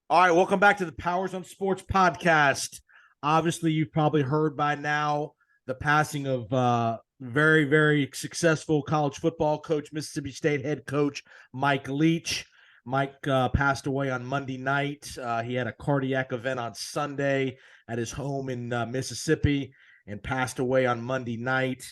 All right, welcome back to the Powers on Sports podcast. Obviously, you've probably heard by now the passing of very, very successful college football coach, Mississippi State head coach Mike Leach. Mike passed away on Monday night. He had a cardiac event on Sunday at his home in Mississippi and passed away on Monday night.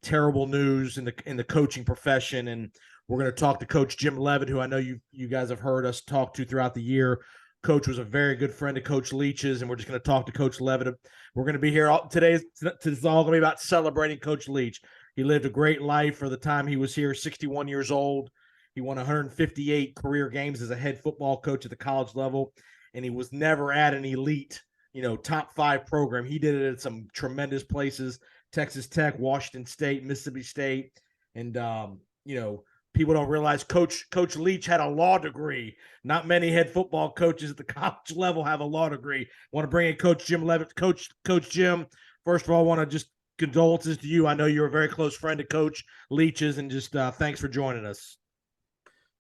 Terrible news in the coaching profession, and we're going to talk to Coach Jim Leavitt, who I know you guys have heard us talk to throughout the year. Coach was a very good friend of Coach Leach's, and we're just going to talk to Coach Leavitt. We're going to be here today. It's all going to be about celebrating Coach Leach. He lived a great life for the time he was here, 61 years old. He won 158 career games as a head football coach at the college level, and he was never at an elite, top 5 program. He did it at some tremendous places: Texas Tech, Washington State, Mississippi State, and people don't realize Coach Leach had a law degree. Not many head football coaches at the college level have a law degree. Want to bring in Coach Jim Leavitt. Coach Jim, first of all, I want to just condolences to you. I know you're a very close friend of Coach Leach's, and just thanks for joining us.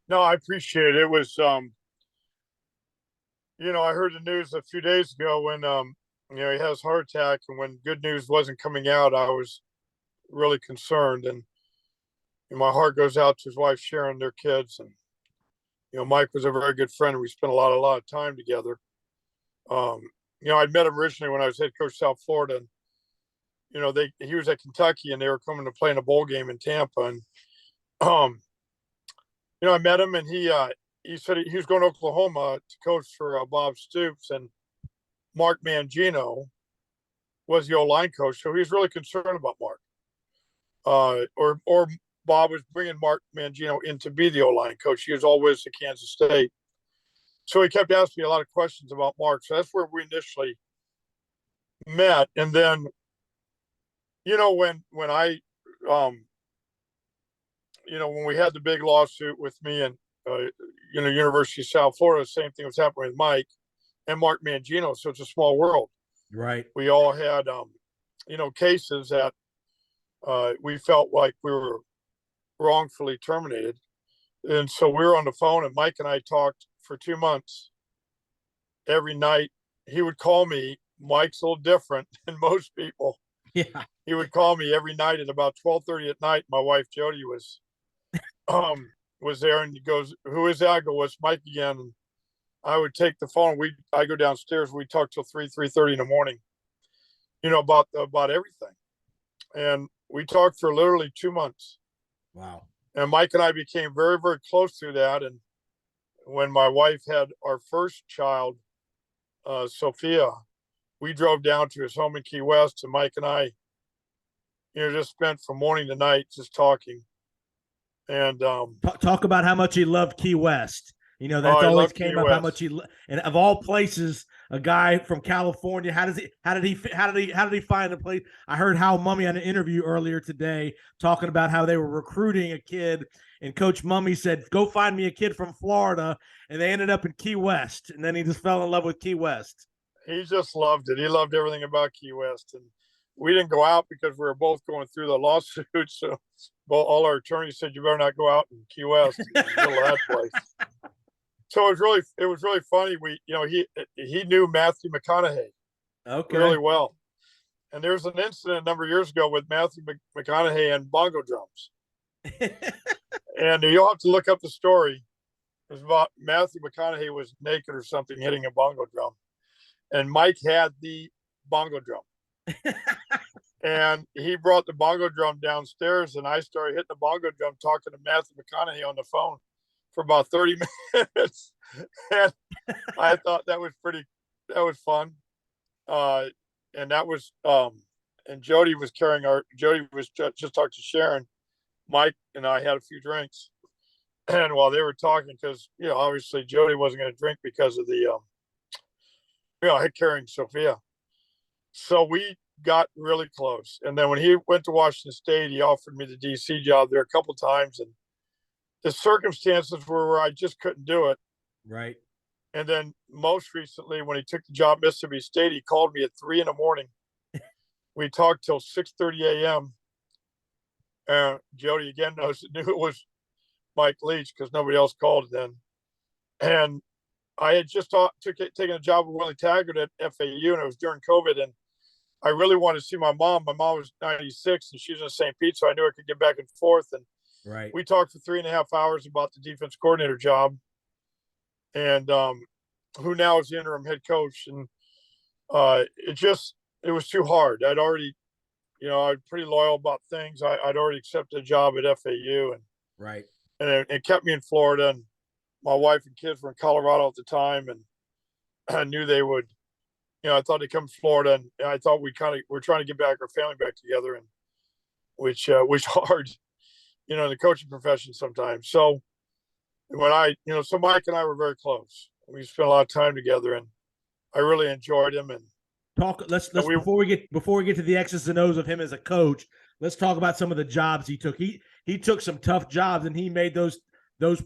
No, I appreciate it. It was, I heard the news a few days ago when, he has a heart attack, and when good news wasn't coming out, I was really concerned. And my heart goes out to his wife Sharon, their kids, and Mike was a very good friend, and we spent a lot of time together. I'd met him originally when I was head coach of South Florida, and he was at Kentucky, and they were coming to play in a bowl game in Tampa, and I met him, and he said he was going to Oklahoma to coach for Bob Stoops, and Mark Mangino was the O-line coach, so he was really concerned about Mark, or Bob was bringing Mark Mangino in to be the O-line coach. He was always at Kansas State. So he kept asking me a lot of questions about Mark. So that's where we initially met. And then, when I, when we had the big lawsuit with me and, University of South Florida, the same thing was happening with Mike and Mark Mangino. So it's a small world. Right. We all had, cases that we felt like we were wrongfully terminated. And so we were on the phone, and Mike and I talked for 2 months every night. He would call me. Mike's a little different than most people. Yeah. He would call me every night at about 12:30 at night. My wife Jody was there, and he goes, "Who is that?" I go, "It's Mike again." And I would take the phone. I go downstairs. We talk till 3:30 in the morning, about everything. And we talked for literally 2 months. Wow. And Mike and I became very, very close through that. And when my wife had our first child, Sophia, we drove down to his home in Key West, and Mike and I, just spent from morning to night just talking. And talk about how much he loved Key West. That's always came up how much and of all places, a guy from California. How did he find a place? I heard Hal Mummy on an interview earlier today talking about how they were recruiting a kid, and Coach Mummy said, "Go find me a kid from Florida," and they ended up in Key West, and then he just fell in love with Key West. He just loved it. He loved everything about Key West, and we didn't go out because we were both going through the lawsuit. So all our attorneys said, "You better not go out in Key West." That place. So it was really funny. He knew Matthew McConaghy really well. And there was an incident a number of years ago with Matthew McConaghy and bongo drums. And you'll have to look up the story. It was about Matthew McConaghy was naked or something hitting a bongo drum. And Mike had the bongo drum. And he brought the bongo drum downstairs, and I started hitting the bongo drum talking to Matthew McConaghy on the phone for about 30 minutes. And I thought that was fun. And that was, and Jody was just talking to Sharon. Mike and I had a few drinks. And while they were talking, because, obviously Jody wasn't going to drink because of the, carrying Sophia. So we got really close. And then when he went to Washington State, he offered me the DC job there a couple of times. And the circumstances were where I just couldn't do it. Right. And then most recently, when he took the job at Mississippi State, he called me at 3 a.m. We talked till 6:30 a.m. Jody again knew it was Mike Leach because nobody else called then. And I had just taken a job with Willie Taggart at FAU, and it was during COVID, and I really wanted to see my mom. My mom was 96, and she was in St. Pete, so I knew I could get back and forth. And Right. we talked for 3.5 hours about the defense coordinator job, and who now is the interim head coach. And it was too hard. I'd already, I was pretty loyal about things. I'd already accepted a job at FAU, and Right. it kept me in Florida. And my wife and kids were in Colorado at the time, and I knew they would. I thought they'd come to Florida, and I thought we're trying to get back our family back together, and which was hard, in the coaching profession sometimes. So so Mike and I were very close. We spent a lot of time together, and I really enjoyed him. And let's before we get to the X's and O's of him as a coach, let's talk about some of the jobs he took. He took some tough jobs, and he made those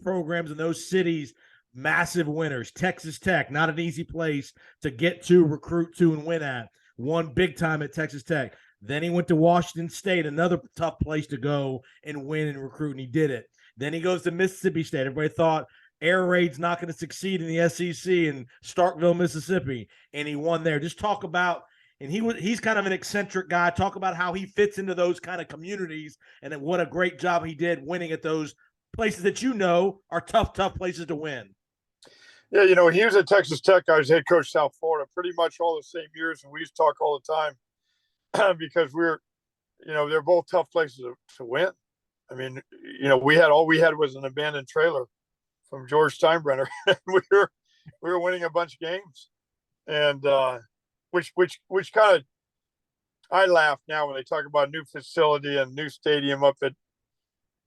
programs and those cities massive winners. Texas Tech, not an easy place to get to, recruit to, and win at. Won big time at Texas Tech. Then he went to Washington State, another tough place to go and win and recruit, and he did it. Then he goes to Mississippi State. Everybody thought air raid's not going to succeed in the SEC in Starkville, Mississippi, and he won there. Just talk about, and he's kind of an eccentric guy. Talk about how he fits into those kind of communities, and then what a great job he did winning at those places that are tough places to win. Yeah, when he was at Texas Tech, I was head coach South Florida, pretty much all the same years, and we used to talk all the time because they're both tough places to win. I mean, we had was an abandoned trailer from George Steinbrenner, and we were winning a bunch of games, and which kind of, I laugh now when they talk about a new facility and new stadium up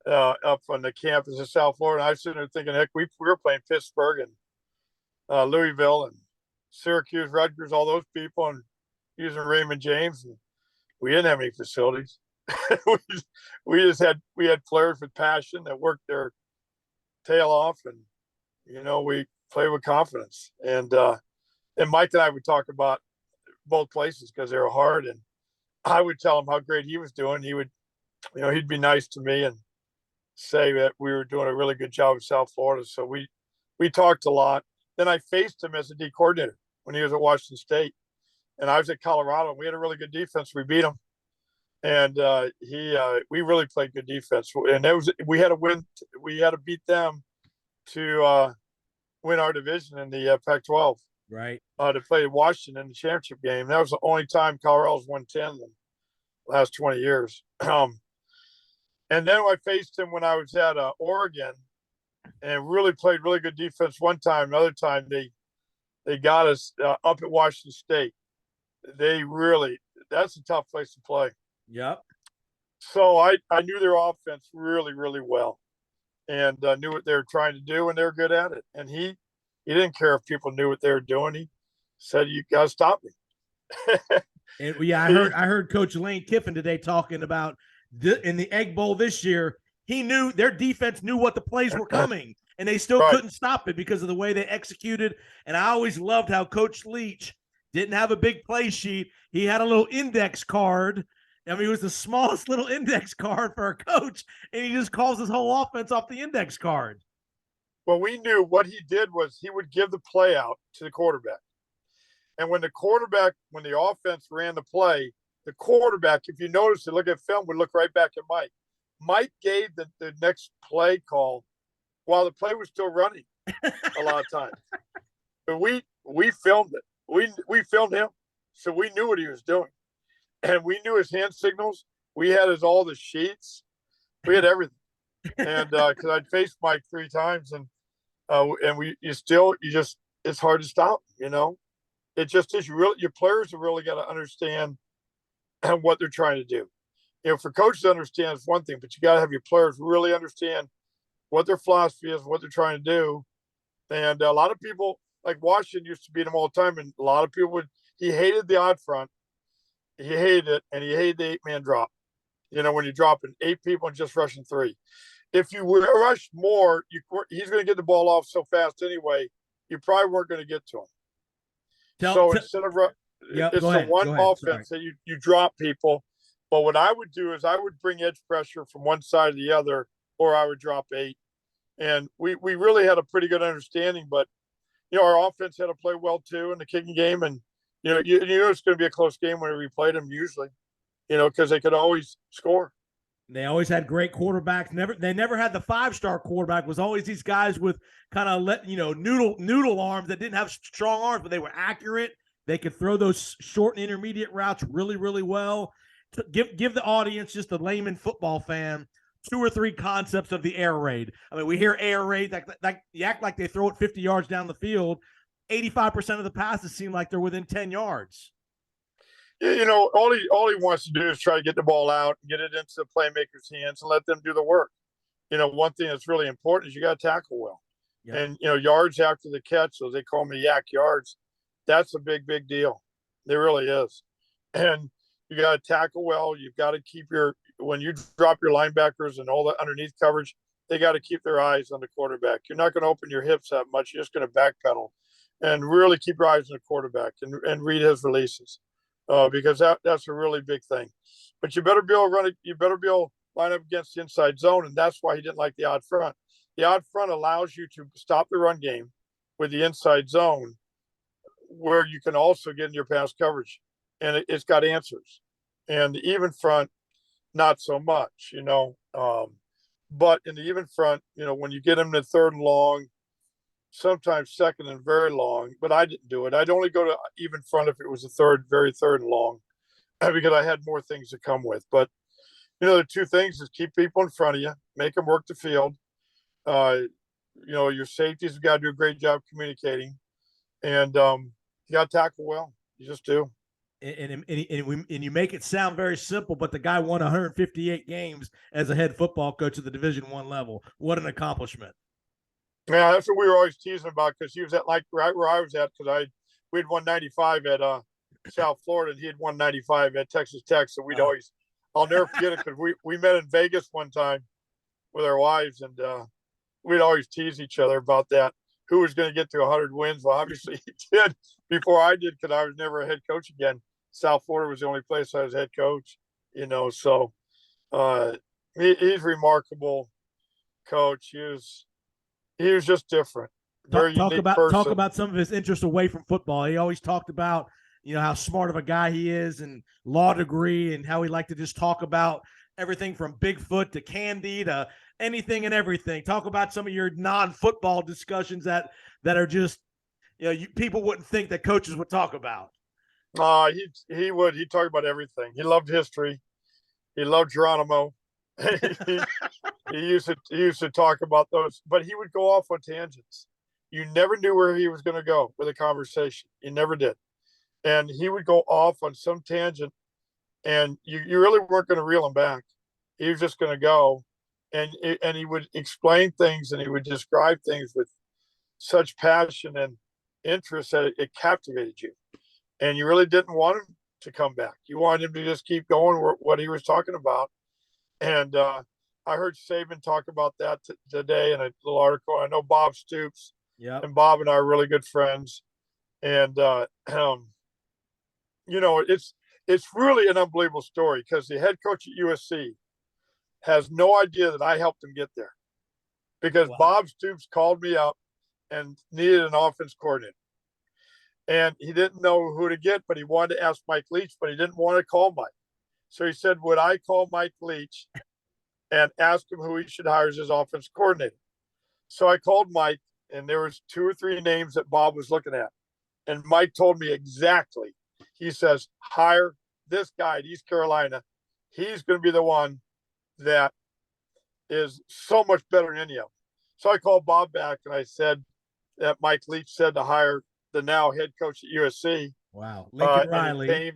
on the campus of South Florida. And I was sitting there thinking, heck, we were playing Pittsburgh and Louisville and Syracuse, Rutgers, all those people, and using Raymond James, and we didn't have any facilities. we had players with passion that worked their tail off, and we play with confidence. And Mike and I would talk about both places because they were hard, and I would tell him how great he was doing. He would, he'd be nice to me and say that we were doing a really good job in South Florida. So we talked a lot. Then I faced him as a D coordinator when he was at Washington State, and I was at Colorado. We had a really good defense. We beat him, and we really played good defense. And we had to win. We had to beat them to win our division in the Pac-12. Right. To play Washington in the championship game. That was the only time Colorado's won 10 in the last 20 years. And then I faced him when I was at Oregon, and really played really good defense one time. Another time they got us up at Washington State. That's a tough place to play. Yep. So I knew their offense really, really well, and knew what they were trying to do, and they were good at it. And he didn't care if people knew what they were doing. He said, "You got to stop me." And yeah, I heard Coach Lane Kiffin today talking about in the Egg Bowl this year. He knew their defense knew what the plays were coming, and they still couldn't stop it because of the way they executed. And I always loved how Coach Leach didn't have a big play sheet. He had a little index card. I mean, it was the smallest little index card for a coach, and he just calls his whole offense off the index card. Well, we knew what he did was he would give the play out to the quarterback. And when the offense ran the play, the quarterback, if you notice and look at film, would look right back at Mike. Mike gave the next play call while the play was still running a lot of times. But we filmed it. We filmed him, so we knew what he was doing. And we knew his hand signals. We had all the sheets. We had everything. And because I'd faced Mike 3 times, and it's hard to stop, It just is. Your players have really got to understand what they're trying to do. For coaches to understand is one thing, but you got to have your players really understand what their philosophy is, what they're trying to do. And a lot of people, like Washington, used to beat them all the time, and a lot of people he hated the odd front. He hated it, and he hated the 8-man drop. When you're dropping 8 people and just rushing 3. If you rush more, he's going to get the ball off so fast anyway, you probably weren't going to get to him. Instead of it's the one offense that you drop people. But what I would do is I would bring edge pressure from one side to the other, or I would drop 8. And we really had a pretty good understanding. But our offense had to play well too in the kicking game. And, you knew it's going to be a close game whenever you played them usually, because they could always score. They always had great quarterbacks. They never had the 5-star quarterback. It was always these guys with kind of noodle arms that didn't have strong arms, but they were accurate. They could throw those short and intermediate routes really, really well. To give the audience, just a layman football fan, 2 or 3 concepts of the air raid. I mean, we hear air raid, like you act like they throw it 50 yards down the field. 85% of the passes seem like they're within 10 yards. Yeah, all he wants to do is try to get the ball out and get it into the playmakers' hands and let them do the work. One thing that's really important is you got to tackle well. Yep. And, yards after the catch, so they call me yak yards. That's a big, big deal. It really is. And you got to tackle well. You've got to keep when you drop your linebackers and all the underneath coverage, they got to keep their eyes on the quarterback. You're not going to open your hips that much. You're just going to backpedal and really keep your eyes on the quarterback and read his releases. Because that's a really big thing. But you better be able to run it. You better be able to line up against the inside zone, and that's why he didn't like the odd front. The odd front allows you to stop the run game with the inside zone, where you can also get in your pass coverage, and it's got answers. And the even front, not so much, But in the even front, when you get him to 3rd and long, sometimes 2nd and very long, but I didn't do it. I'd only go to even front if it was very 3rd and long, because I had more things to come with. But, the 2 things is keep people in front of you, make them work the field. Your safeties have got to do a great job communicating, and you got to tackle well. You just do. And you make it sound very simple, but the guy won 158 games as a head football coach at the Division I level. What an accomplishment. Yeah, that's what we were always teasing about, because he was at right where I was at, because we had 195 at South Florida, and he had 195 at Texas Tech. So I'll never forget it, because we met in Vegas one time with our wives, and we'd always tease each other about that. Who was going to get to 100 wins? Well, obviously he did before I did, because I was never a head coach again. South Florida was the only place I was head coach, So he's remarkable coach. He was just different. Talk about some of his interests away from football. He always talked about, how smart of a guy he is, and law degree, and how he liked to just talk about everything from Bigfoot to candy to anything and everything. Talk about some of your non-football discussions that are just, people wouldn't think that coaches would talk about. He would. He talked about everything. He loved history. He loved Geronimo. He used to talk about those, but he would go off on tangents. You never knew where he was going to go with a conversation. You never did. And he would go off on some tangent, and you really weren't going to reel him back. He was just going to go, and he would explain things, and he would describe things with such passion and interest that it captivated you. And you really didn't want him to come back. You wanted him to just keep going what he was talking about. And I heard Saban talk about that today in a little article. I know Bob Stoops, and Bob and I are really good friends. And, it's really an unbelievable story, because the head coach at USC has no idea that I helped him get there, because Bob Stoops called me up and needed an offense coordinator. And he didn't know who to get, but he wanted to ask Mike Leach, but he didn't want to call Mike. So he said, would I call Mike Leach and ask him who he should hire as his offense coordinator? So I called Mike, and there was 2 or 3 names that Bob was looking at. And Mike told me exactly. He says, hire this guy at East Carolina. He's going to be the one that is so much better than any of them. So I called Bob back, and I said that Mike Leach said to hire the now head coach at USC. Wow. Lincoln Riley.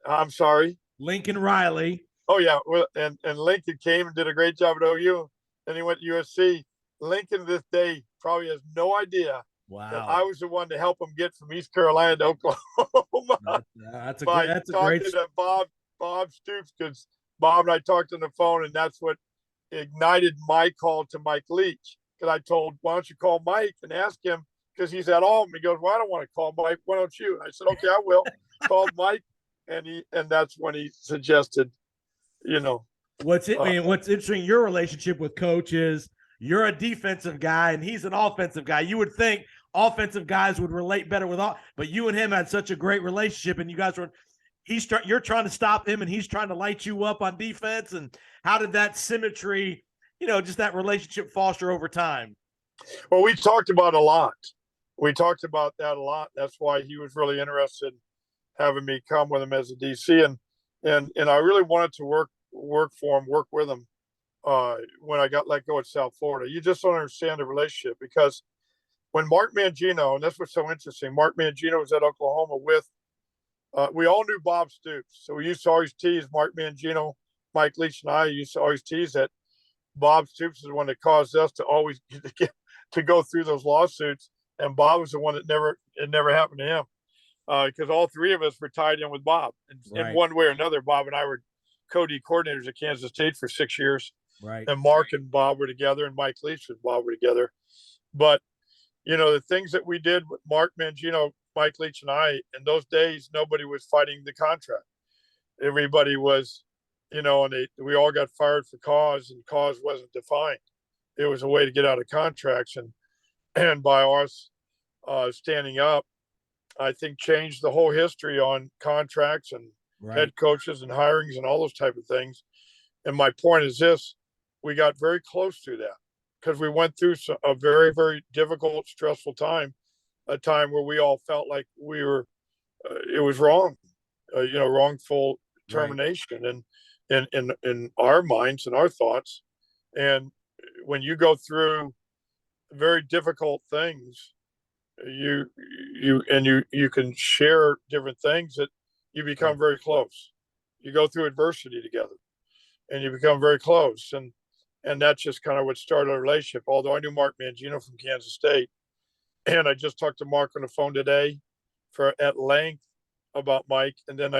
I'm sorry. Lincoln Riley. Oh, yeah. Well, and Lincoln came and did a great job at OU. Then he went to USC. Lincoln to this day probably has no idea that I was the one to help him get from East Carolina to Oklahoma. That's a great to Bob Stoops, because Bob and I talked on the phone, and that's what ignited my call to Mike Leach. Because I told, why don't you call Mike and ask him, because he's at home. He goes, well, I don't want to call Mike. Why don't you? And I said, okay, I will. Called Mike, and that's when he suggested, What's interesting, your relationship with Coach is you're a defensive guy and he's an offensive guy. You would think offensive guys would relate better with all, but you and him had such a great relationship, and you guys were you're trying to stop him and he's trying to light you up on defense. And how did that symmetry, just that relationship foster over time? Well, we talked about a lot. We talked about that a lot. That's why he was really interested in having me come with him as a DC, and I really wanted to work for him, work with him. When I got let go at South Florida, you just don't understand the relationship, because when Mark Mangino, and that's what's so interesting, Mark Mangino was at Oklahoma with, we all knew Bob Stoops. So we used to always tease Mark Mangino, Mike Leach, and I used to always tease that Bob Stoops is the one that caused us to always to go through those lawsuits. And Bob was the one that it never happened to him, because all three of us were tied in with Bob in one way or another. Bob and I were co-D coordinators at Kansas State for 6 years. Right. And Mark and Bob were together, and Mike Leach and Bob were together. But, the things that we did with Mark Mangino, Mike Leach, and I, in those days, nobody was fighting the contract. Everybody was, and we all got fired for cause, and cause wasn't defined. It was a way to get out of contracts. And by us standing up, I think changed the whole history on contracts and head coaches and hirings and all those type of things. And my point is this: we got very close to that because we went through a very, very difficult, stressful time, a time where we all felt like we were, it was wrong, wrongful termination in our minds and our thoughts. And when you go through very difficult things, you can share different things that you become very close. You go through adversity together and you become very close. And that's just kind of what started our relationship. Although I knew Mark Mangino from Kansas State, and I just talked to Mark on the phone today at length about Mike. And then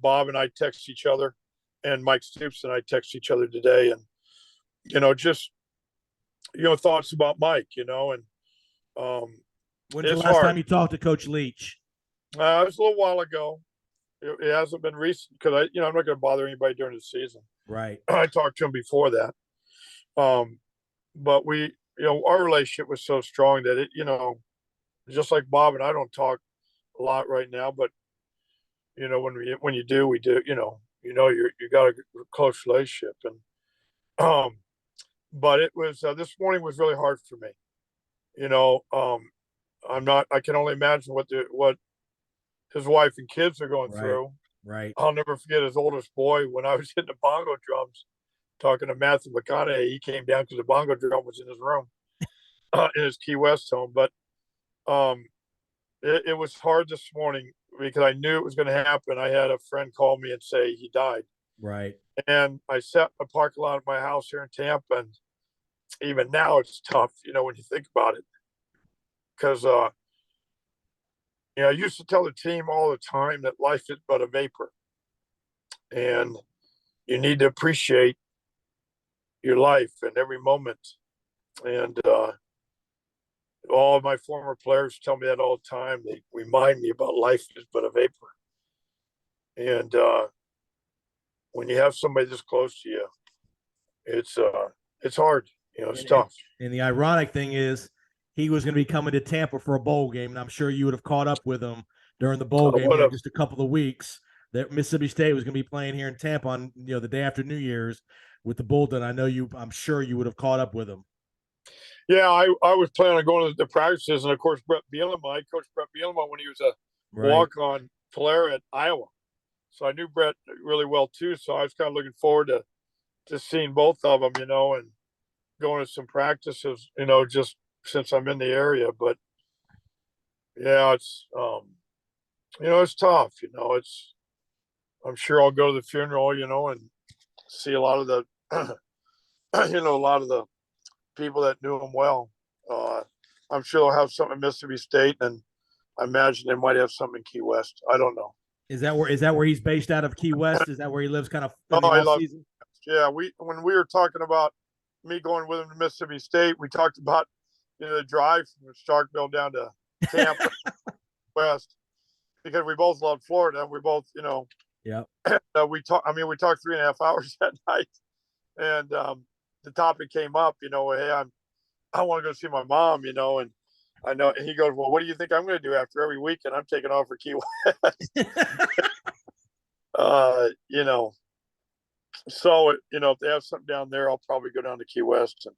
Bob and I text each other, and Mike Stoops and I text each other today. And, just, thoughts about Mike, and when's the last time you talked to Coach Leach? It was a little while ago. It hasn't been recent because I'm not going to bother anybody during the season. Right. I talked to him before that. But we, our relationship was so strong that it, just like Bob and I don't talk a lot right now, but when you do, we do, you got a close relationship. And, but it was, this morning was really hard for me. I can only imagine what his wife and kids are going through. Right. I'll never forget his oldest boy when I was hitting the bongo drums, talking to Matthew McConaghy. He came down because the bongo drum was in his room, in his Key West home. But it was hard this morning because I knew it was going to happen. I had a friend call me and say he died. Right. And I sat in the parking lot of my house here in Tampa, and even now it's tough, when you think about it. Because, I used to tell the team all the time that life is but a vapor. And you need to appreciate your life and every moment. And all of my former players tell me that all the time. They remind me about life is but a vapor. And when you have somebody this close to you, it's hard. It's tough. And the ironic thing is, he was going to be coming to Tampa for a bowl game, and I'm sure you would have caught up with him during the bowl game in just a couple of weeks. That Mississippi State was going to be playing here in Tampa on the day after New Year's with the Bulldog. I'm sure you would have caught up with him. Yeah, I was planning on going to the practices, and of course Brett Bielema. I coached Brett Bielema when he was a walk-on player at Iowa, so I knew Brett really well too. So I was kind of looking forward to seeing both of them, and going to some practices, just since I'm in the area. But yeah, it's it's tough. I'm sure I'll go to the funeral, and see a lot of the a lot of the people that knew him well. I'm sure they'll have something in Mississippi State, and I imagine they might have something in Key West. I don't know. Is that where he's based out of, Key West? Is that where he lives kind of in the off season? Yeah, when we were talking about me going with him to Mississippi State, we talked about the drive from Starkville down to Tampa West, because we both love Florida, and we both yeah. We talked 3.5 hours that night, and the topic came up, hey, I want to go see my mom, and I know. And he goes, well, what do you think I'm going to do after every weekend? I'm taking off for Key West. You know, so, you know, if they have something down there, I'll probably go down to Key West. And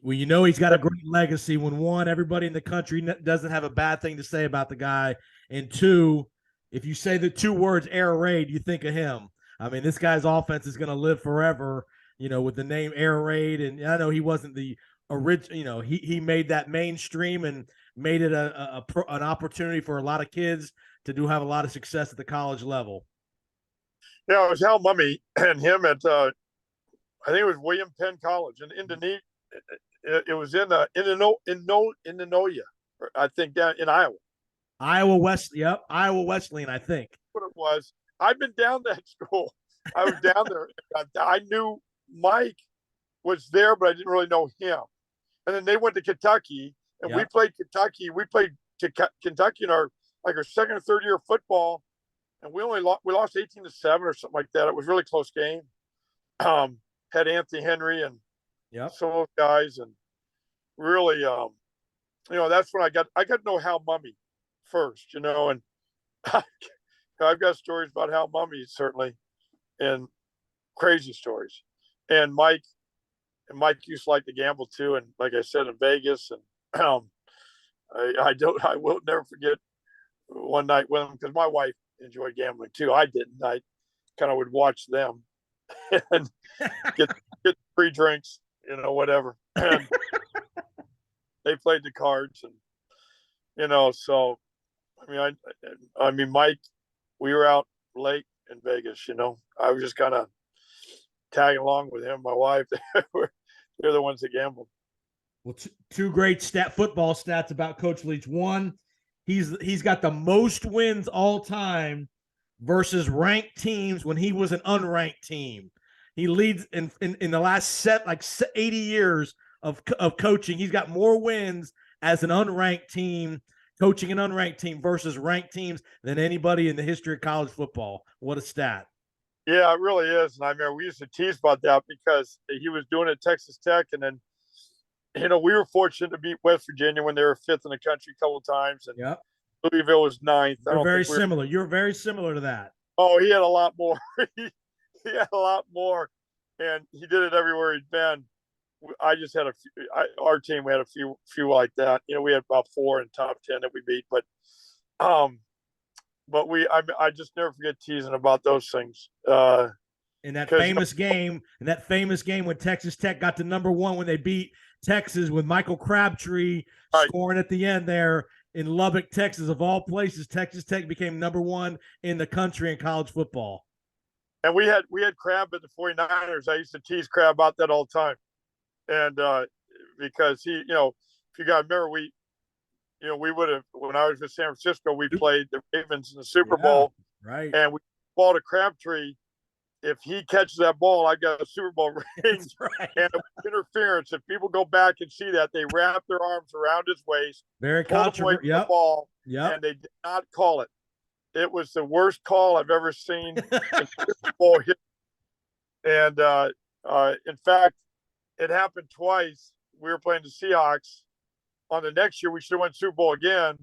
Well, you know he's got a great legacy. When one, everybody in the country doesn't have a bad thing to say about the guy, and two, if you say the two words air raid, you think of him. I mean, this guy's offense is going to live forever. You know, with the name air raid, and I know he wasn't the original. You know, he made that mainstream and made it an opportunity for a lot of kids to have a lot of success at the college level. yeah, it was Hal Mummy and him at I think it was William Penn College in Indonesia. It was in Indonesia, I think, down in Iowa. Iowa Wesleyan, I think. What it was. I've been down that school. I was down there. I knew Mike was there, but I didn't really know him. And then they went to Kentucky, and we played Kentucky. We played Kentucky in our second or third year of football, and we lost 18-7 or something like that. It was a really close game. Had Anthony Henry and some of those guys, and really, you know, that's when I got to know Hal Mummy first, you know, and I've got stories about Hal Mummy certainly, and crazy stories. And Mike used to like to gamble too, and like I said, in Vegas, and I will never forget one night with him, because my wife enjoyed gambling too. I didn't. I kind of would watch them and get free drinks, you know, whatever. And they played the cards, and you know, so I mean, Mike, we were out late in Vegas. You know, I was just kind of tagging along with him. My wife, they're the ones that gambled. Well, two great football stats about Coach Leach. One, he's got the most wins all time versus ranked teams when he was an unranked team. He leads in the last 80 years of coaching. He's got more wins as an unranked team, coaching an unranked team versus ranked teams, than anybody in the history of college football. What a stat. Yeah, it really is. And I mean, we used to tease about that because he was doing it at Texas Tech. And then, you know, we were fortunate to beat West Virginia when they were fifth in the country a couple of times. And Louisville was ninth. You're very similar. You're very similar to that. Oh, he had a lot more. He had a lot more. And he did it everywhere he'd been. I just had a few. Our team, we had a few like that. You know, we had about 4 in top 10 that we beat. But I just never forget teasing about those things. In that famous game when Texas Tech got to number 1 when they beat Texas with Michael Crabtree scoring at the end there in Lubbock, Texas, of all places, Texas Tech became number 1 in the country in college football. And we had Crab at the 49ers. I used to tease Crab about that all the time. And because he, you know, if you guys remember, we would have, when I was in San Francisco, we played the Ravens in the Super Bowl. Right. And we ball to Crabtree. If he catches that ball, I got a Super Bowl ring. That's right. And it was interference. If people go back and see that, they wrap their arms around his waist, very controversial. The ball, and they did not call it. It was the worst call I've ever seen in Super Bowl history. And in fact, it happened twice. We were playing the Seahawks. On the next year, we should have won Super Bowl again.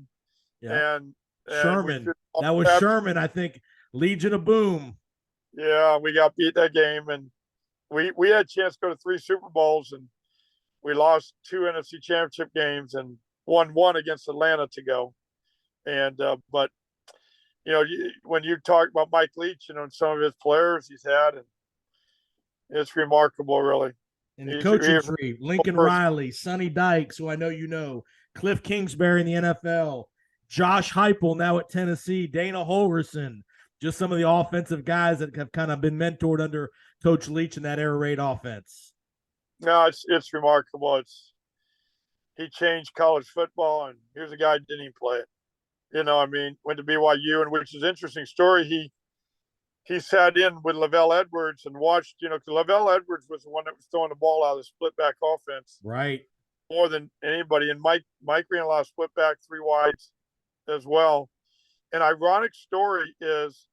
And Sherman. That was Sherman, I think. Legion of Boom. Yeah, we got beat that game, and we had a chance to go to 3 Super Bowls, and we lost 2 NFC Championship games and won 1 against Atlanta to go. And but you know, when you talk about Mike Leach, you know, and some of his players he's had, and it's remarkable, really. In the coaching tree, Lincoln Riley, Sonny Dykes, who I know you know, Cliff Kingsbury in the NFL, Josh Heupel now at Tennessee, Dana Holgorsen, just some of the offensive guys that have kind of been mentored under Coach Leach in that air raid offense. No, it's remarkable. He changed college football, and here's a guy who didn't even play it. You know, I mean, went to BYU, and which is an interesting story. He sat in with Lavelle Edwards and watched, you know, because Lavelle Edwards was the one that was throwing the ball out of the split back offense. Right. More than anybody. And Mike ran a lot of split back, 3 wides as well. An ironic story is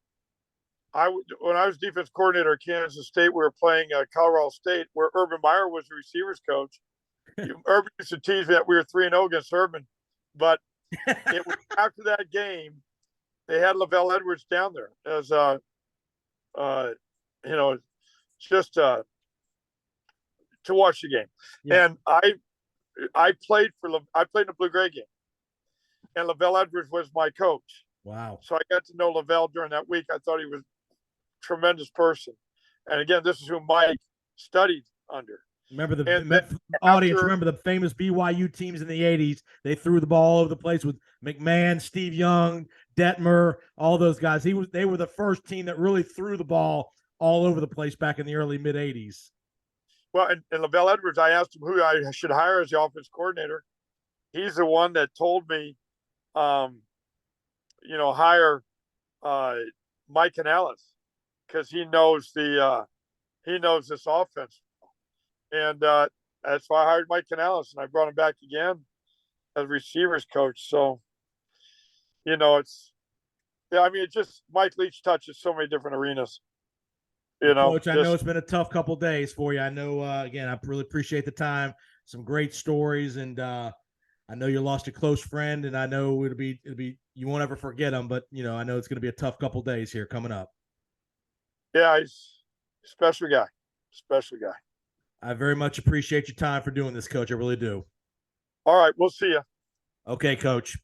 when I was defense coordinator at Kansas State, we were playing Colorado State, where Urban Meyer was the receivers coach. Urban used to tease me that we were 3-0 against Urban, but it was after that game they had Lavelle Edwards down there as just to watch the game. Yeah. And I played in the Blue Gray game, and Lavelle Edwards was my coach. Wow! So I got to know Lavelle during that week. I thought he was a tremendous person. And again, this is who Mike studied under. Remember audience. Remember the famous BYU teams in the '80s? They threw the ball all over the place with McMahon, Steve Young, Detmer, all those guys. They were the first team that really threw the ball all over the place back in the early mid '80s. Well, and Lavelle Edwards, I asked him who I should hire as the offense coordinator. He's the one that told me, hire Mike Canales because he knows this offense. And that's why I hired Mike Canales, and I brought him back again as receivers coach. So, it's just Mike Leach touches so many different arenas. Coach, I know it's been a tough couple days for you. I know, again, I really appreciate the time. Some great stories, and I know you lost a close friend, and I know it'll be you won't ever forget him. But I know it's going to be a tough couple days here coming up. Yeah, he's a special guy. Special guy. I very much appreciate your time for doing this, Coach. I really do. All right, we'll see you. Okay, Coach.